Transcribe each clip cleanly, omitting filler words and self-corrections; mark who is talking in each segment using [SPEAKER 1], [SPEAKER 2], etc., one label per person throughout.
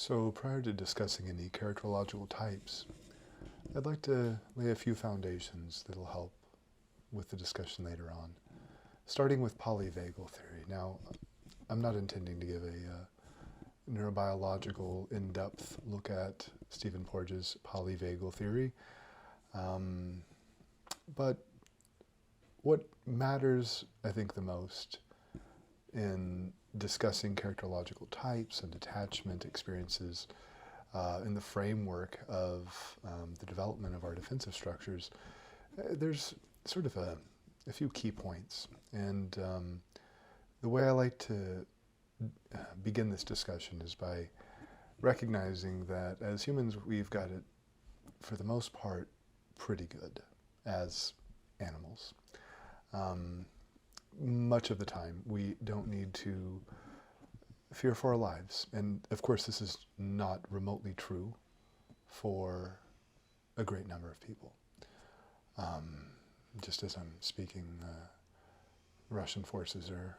[SPEAKER 1] So prior to discussing any characterological types, I'd like to lay a few foundations that'll help with the discussion later on, starting with polyvagal theory. Now, I'm not intending to give a neurobiological in-depth look at Stephen Porges' polyvagal theory, but what matters, I think, the most in discussing characterological types and attachment experiences in the framework of the development of our defensive structures, there's sort of a few key points. And the way I like to begin this discussion is by recognizing that as humans, we've got it, for the most part, pretty good as animals. Much of the time, we don't need to fear for our lives. And of course, this is not remotely true for a great number of people. Just as I'm speaking, Russian forces are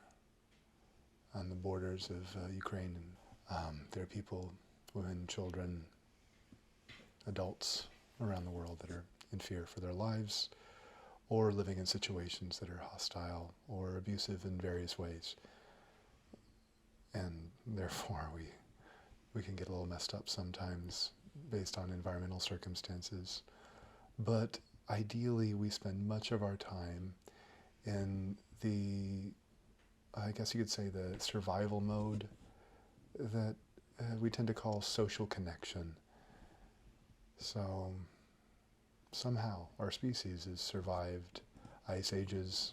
[SPEAKER 1] on the borders of Ukraine, and there are people, women, children, adults around the world that are in fear for their lives or living in situations that are hostile or abusive in various ways. And therefore, we can get a little messed up sometimes based on environmental circumstances. But ideally, we spend much of our time in the, I guess you could say, the survival mode that we tend to call social connection. So somehow our species has survived ice ages,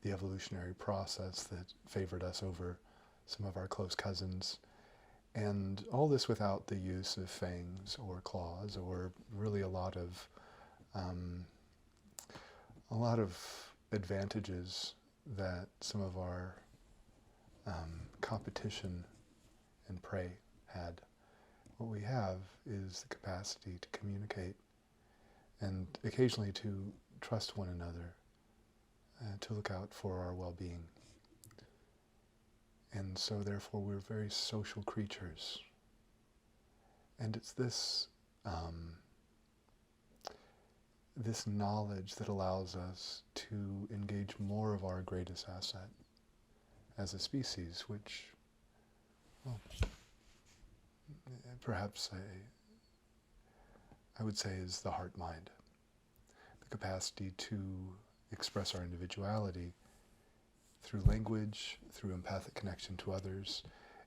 [SPEAKER 1] the evolutionary process that favored us over some of our close cousins, and all this without the use of fangs or claws or really a lot of advantages that some of our competition and prey had. What we have is the capacity to communicate and occasionally to trust one another, to look out for our well-being. And so therefore we're very social creatures. And it's this this knowledge that allows us to engage more of our greatest asset as a species, which, well, perhaps I would say is the heart-mind, the capacity to express our individuality through language, through empathic connection to others,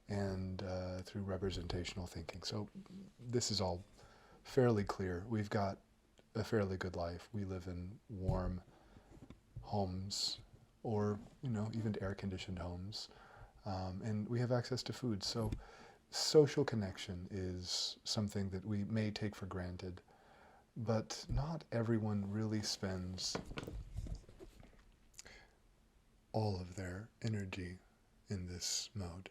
[SPEAKER 1] and through representational thinking. So this is all fairly clear. We've got a fairly good life. We live in warm homes, or even air-conditioned homes, and we have access to food. So social connection is something that we may take for granted, but not everyone really spends all of their energy in this mode.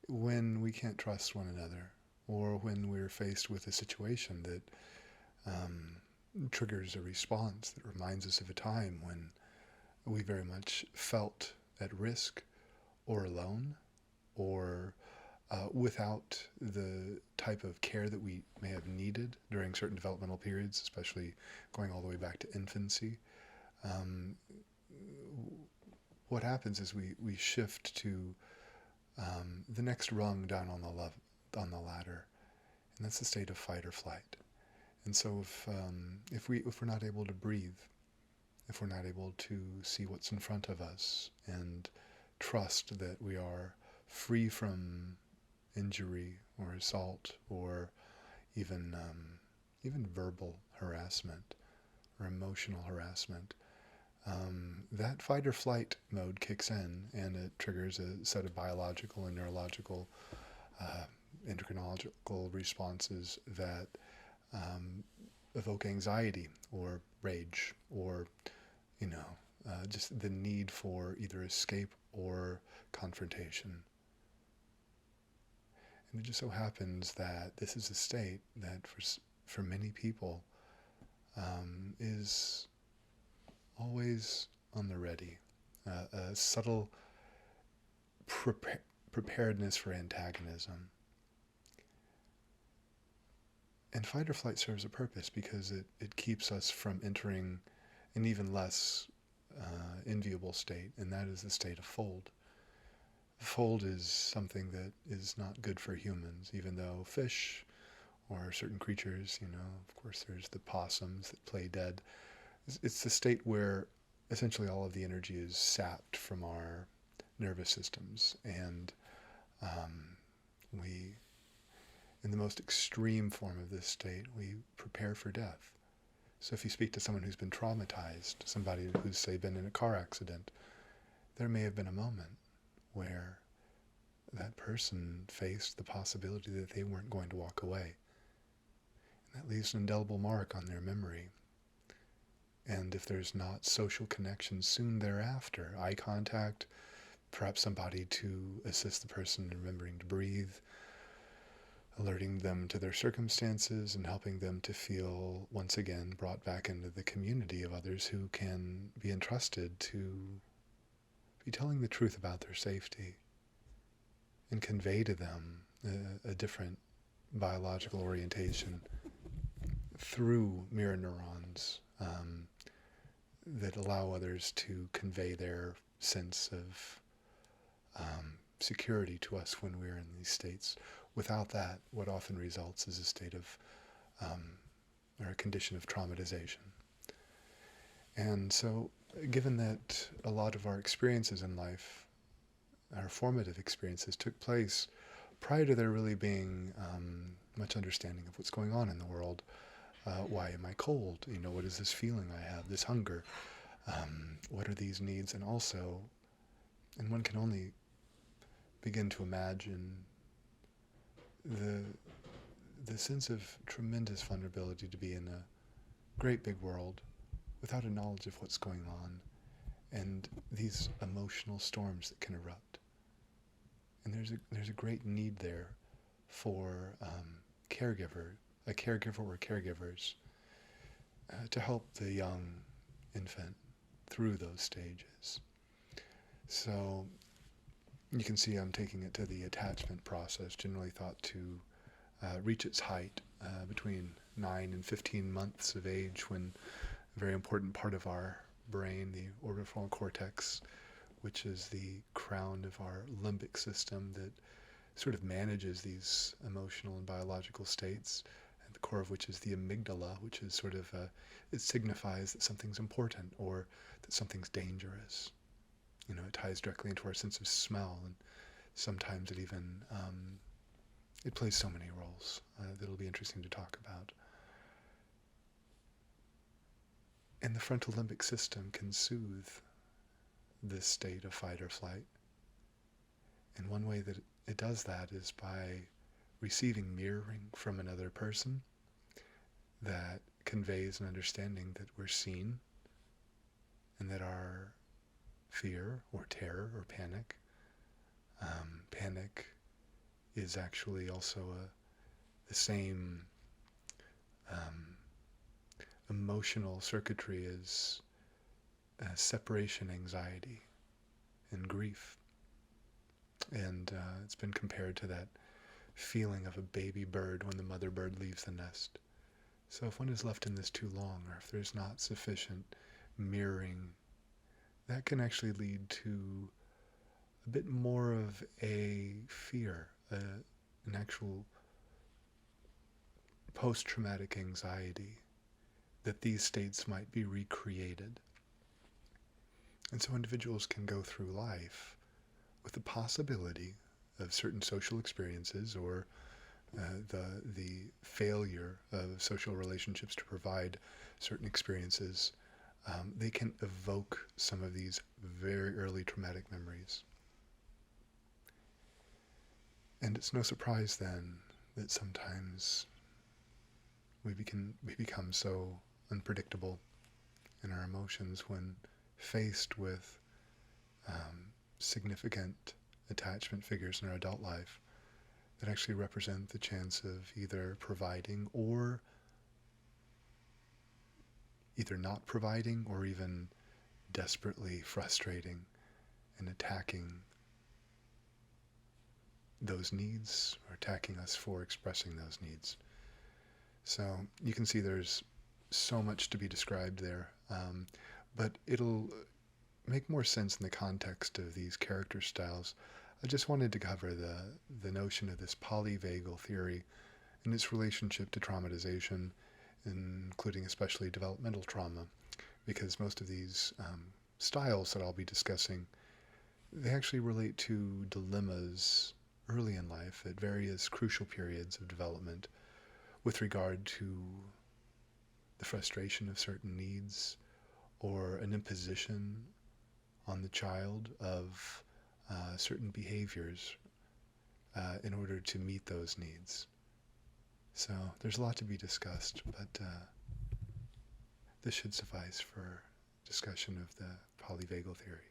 [SPEAKER 1] When we can't trust one another, or when we're faced with a situation that triggers a response that reminds us of a time when we very much felt at risk or alone, or without the type of care that we may have needed during certain developmental periods, especially going all the way back to infancy. What happens is we shift to the next rung down on the ladder, and that's the state of fight or flight. And so if we're not able to breathe, if we're not able to see what's in front of us and trust that we are free from injury or assault or even verbal harassment or emotional harassment, that fight or flight mode kicks in, and it triggers a set of biological and neurological endocrinological responses that evoke anxiety or rage or just the need for either escape or confrontation. And it just so happens that this is a state that for many people is always on the ready. A subtle preparedness for antagonism. And fight or flight serves a purpose because it keeps us from entering an even less enviable state, and that is the state of fold. Fold is something that is not good for humans, even though fish or certain creatures, of course there's the possums that play dead. It's the state where essentially all of the energy is sapped from our nervous systems, and we, in the most extreme form of this state, we prepare for death. So if you speak to someone who's been traumatized, somebody who's, say, been in a car accident, there may have been a moment where that person faced the possibility that they weren't going to walk away. And that leaves an indelible mark on their memory. And if there's not social connection soon thereafter, eye contact, perhaps somebody to assist the person in remembering to breathe, alerting them to their circumstances and helping them to feel once again brought back into the community of others who can be entrusted to be telling the truth about their safety and convey to them a different biological orientation through mirror neurons that allow others to convey their sense of security to us when we're in these states. Without that, what often results is a state of, or a condition of traumatization. And so, given that a lot of our experiences in life, our formative experiences, took place prior to there really being much understanding of what's going on in the world. Why am I cold? What is this feeling I have, this hunger? What are these needs? And also, and one can only begin to imagine the sense of tremendous vulnerability to be in a great big world without a knowledge of what's going on, and these emotional storms that can erupt. And there's a great need there for a caregiver or caregivers to help the young infant through those stages. So you can see I'm taking it to the attachment process, generally thought to reach its height between 9 and 15 months of age, when a very important part of our brain, the orbital cortex, which is the crown of our limbic system that sort of manages these emotional and biological states, at the core of which is the amygdala, which is sort of, it signifies that something's important or that something's dangerous. It ties directly into our sense of smell, and sometimes it even, it plays so many roles that'll be interesting to talk about. And the frontal limbic system can soothe this state of fight or flight. And one way that it does that is by receiving mirroring from another person that conveys an understanding that we're seen and that our fear or terror or panic, panic is actually also the same emotional circuitry as separation anxiety and grief. And it's been compared to that feeling of a baby bird when the mother bird leaves the nest. So if one is left in this too long, or if there's not sufficient mirroring, that can actually lead to a bit more of a fear, an actual post-traumatic anxiety that these states might be recreated. And so individuals can go through life with the possibility of certain social experiences or the failure of social relationships to provide certain experiences. They can evoke some of these very early traumatic memories. And it's no surprise then that sometimes we become so unpredictable in our emotions when faced with significant attachment figures in our adult life that actually represent the chance of either providing or either not providing or even desperately frustrating and attacking those needs, or attacking us for expressing those needs. So you can see there's so much to be described there, but it'll make more sense in the context of these character styles. I just wanted to cover the notion of this polyvagal theory and its relationship to traumatization, including especially developmental trauma, because most of these styles that I'll be discussing, they actually relate to dilemmas early in life at various crucial periods of development with regard to the frustration of certain needs or an imposition on the child of certain behaviors in order to meet those needs. So there's a lot to be discussed, but this should suffice for discussion of the polyvagal theory.